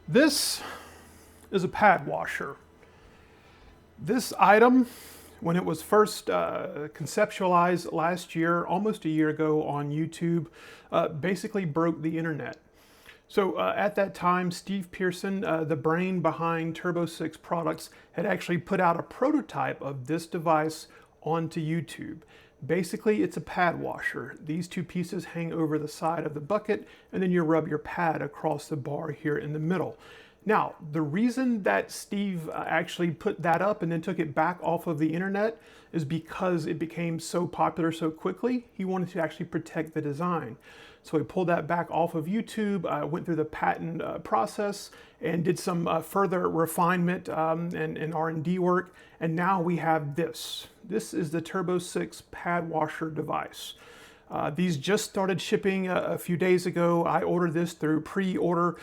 This is a pad washer. This item, when it was first conceptualized last year, almost a year ago on YouTube, basically broke the internet. So at that time, Steve Pierson, the brain behind Turbo6 products, had actually put out a prototype of this device onto YouTube. Basically, it's a pad washer. These two pieces hang over the side of the bucket, and then you rub your pad across the bar here in the middle. Now, the reason that Steve actually put that up and then took it back off of the internet is because it became so popular so quickly. He wanted to actually protect the design. So he pulled that back off of YouTube, went through the patent process, and did some further refinement and R&D work. And now we have this. This is the Turbo6 Pad Washer device. These just started shipping a few days ago. I ordered this through pre-order.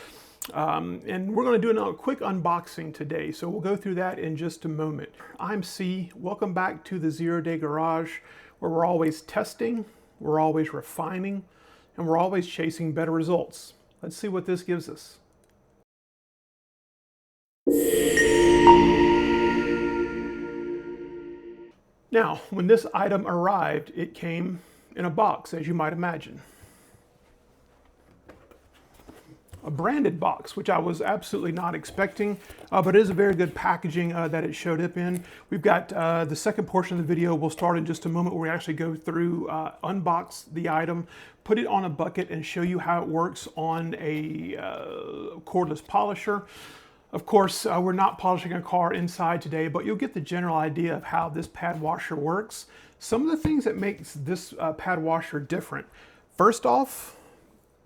And we're going to do a quick unboxing today, so we'll go through that in just a moment. I'm C. Welcome back to the 0 Day Garage, where we're always testing, we're always refining, and we're always chasing better results. Let's see what this gives us. Now, when this item arrived, it came in a box, as you might imagine. A branded box, which I was absolutely not expecting, but it is a very good packaging that it showed up in. We've got the second portion of the video will start in just a moment, where we actually go through, unbox the item, put it on a bucket, and show you how it works on a cordless polisher. Of course, we're not polishing a car inside today, but you'll get the general idea of how this pad washer works. Some of the things that makes this pad washer different. First off,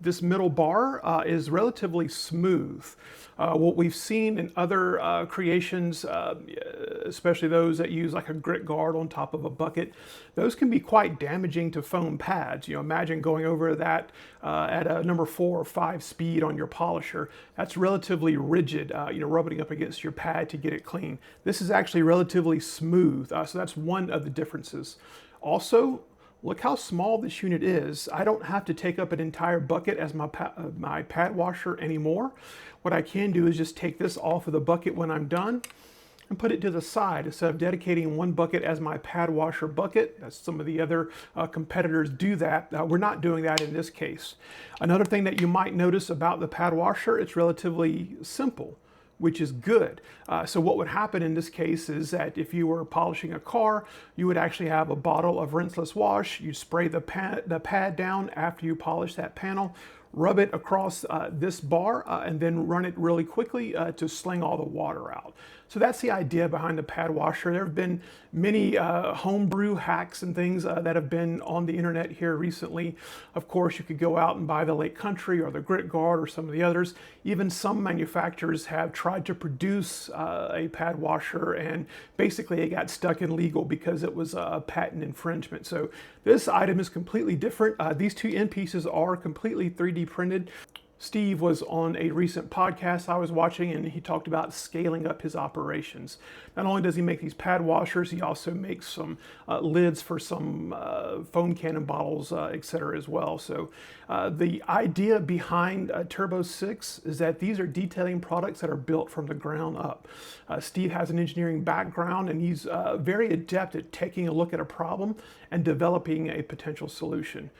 this middle bar is relatively smooth. What we've seen in other creations, especially those that use like a grit guard on top of a bucket, those can be quite damaging to foam pads. You know, imagine going over that at a number 4 or 5 speed on your polisher. That's relatively rigid, you know, rubbing up against your pad to get it clean. This is actually relatively smooth, so that's one of the differences. Also, look how small this unit is. I don't have to take up an entire bucket as my pad washer anymore. What I can do is just take this off of the bucket when I'm done and put it to the side instead of dedicating one bucket as my pad washer bucket. That's some of the other competitors do that. We're not doing that in this case. Another thing that you might notice about the pad washer, it's relatively simple, which is good. So what would happen in this case is that if you were polishing a car, you would actually have a bottle of rinseless wash. You spray the pad down after you polish that panel, rub it across this bar, and then run it really quickly to sling all the water out. So that's the idea behind the pad washer. There have been many homebrew hacks and things that have been on the internet here recently. Of course, you could go out and buy the Lake Country or the Grit Guard or some of the others. Even some manufacturers have tried to produce a pad washer, and basically it got stuck in legal because it was a patent infringement. So this item is completely different. These two end pieces are completely 3D printed. Steve was on a recent podcast I was watching, and he talked about scaling up his operations. Not only does he make these pad washers, he also makes some lids for some foam cannon bottles, etc. as well. So the idea behind Turbo6 is that these are detailing products that are built from the ground up. Steve has an engineering background, and he's very adept at taking a look at a problem and developing a potential solution.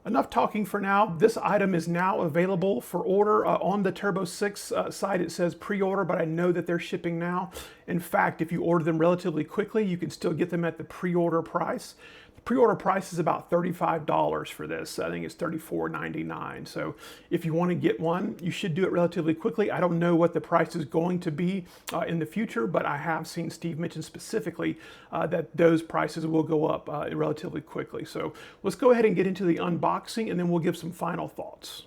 Enough talking for now. This item is now available for order on the Turbo6 site. It says pre-order, but I know that they're shipping now. In fact, if you order them relatively quickly, you can still get them at the pre-order price. The pre-order price is about $35 for this. I think it's $34.99. So if you want to get one, you should do it relatively quickly. I don't know what the price is going to be in the future, but I have seen Steve mention specifically that those prices will go up relatively quickly. So let's go ahead and get into the unboxing, and then we'll give some final thoughts.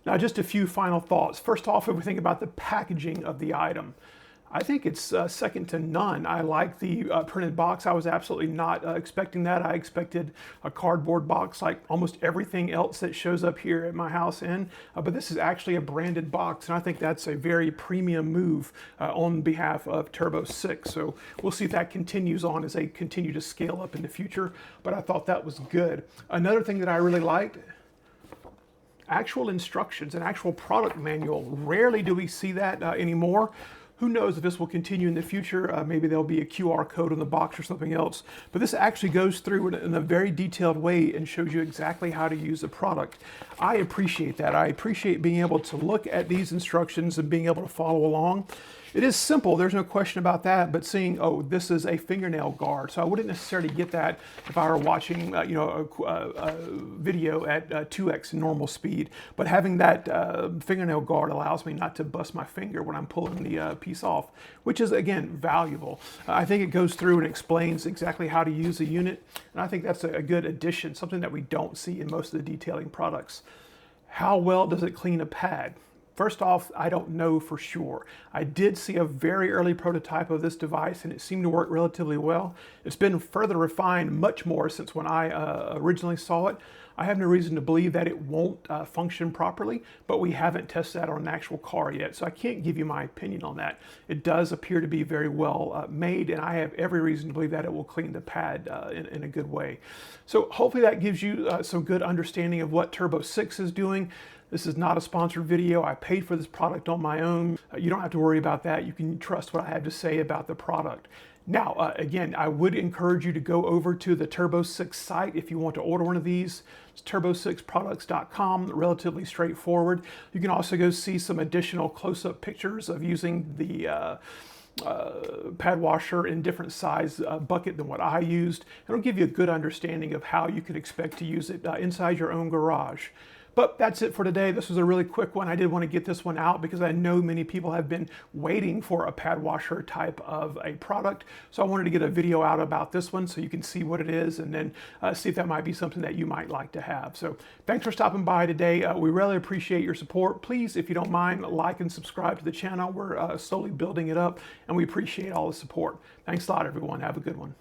Now, just a few final thoughts. First off, if we think about the packaging of the item, I think it's second to none. I like the printed box. I was absolutely not expecting that. I expected a cardboard box like almost everything else that shows up here at my house but this is actually a branded box, and I think that's a very premium move on behalf of Turbo6. So we'll see if that continues on as they continue to scale up in the future, but I thought that was good. Another thing that I really liked, actual instructions, an actual product manual. Rarely do we see that anymore. Who knows if this will continue in the future? Maybe there'll be a QR code on the box or something else. But this actually goes through in a very detailed way and shows you exactly how to use the product. I appreciate that. I appreciate being able to look at these instructions and being able to follow along. It is simple, there's no question about that, but seeing, oh, this is a fingernail guard. So I wouldn't necessarily get that if I were watching a video at 2x normal speed. But having that fingernail guard allows me not to bust my finger when I'm pulling the piece off, which is, again, valuable. I think it goes through and explains exactly how to use the unit, and I think that's a good addition, something that we don't see in most of the detailing products. How well does it clean a pad? First off, I don't know for sure. I did see a very early prototype of this device and it seemed to work relatively well. It's been further refined much more since when I originally saw it. I have no reason to believe that it won't function properly, but we haven't tested that on an actual car yet, so I can't give you my opinion on that. It does appear to be very well made, and I have every reason to believe that it will clean the pad in a good way. So hopefully that gives you some good understanding of what Turbo6 is doing. This is not a sponsored video. I paid for this product on my own. You don't have to worry about that. You can trust what I have to say about the product. Now, again, I would encourage you to go over to the Turbo6 site if you want to order one of these. It's turbo6products.com, relatively straightforward. You can also go see some additional close-up pictures of using the pad washer in different size bucket than what I used. It'll give you a good understanding of how you could expect to use it inside your own garage. But that's it for today. This was a really quick one. I did want to get this one out because I know many people have been waiting for a pad washer type of a product. So I wanted to get a video out about this one so you can see what it is and then see if that might be something that you might like to have. So thanks for stopping by today. We really appreciate your support. Please, if you don't mind, like and subscribe to the channel. We're slowly building it up and we appreciate all the support. Thanks a lot, everyone. Have a good one.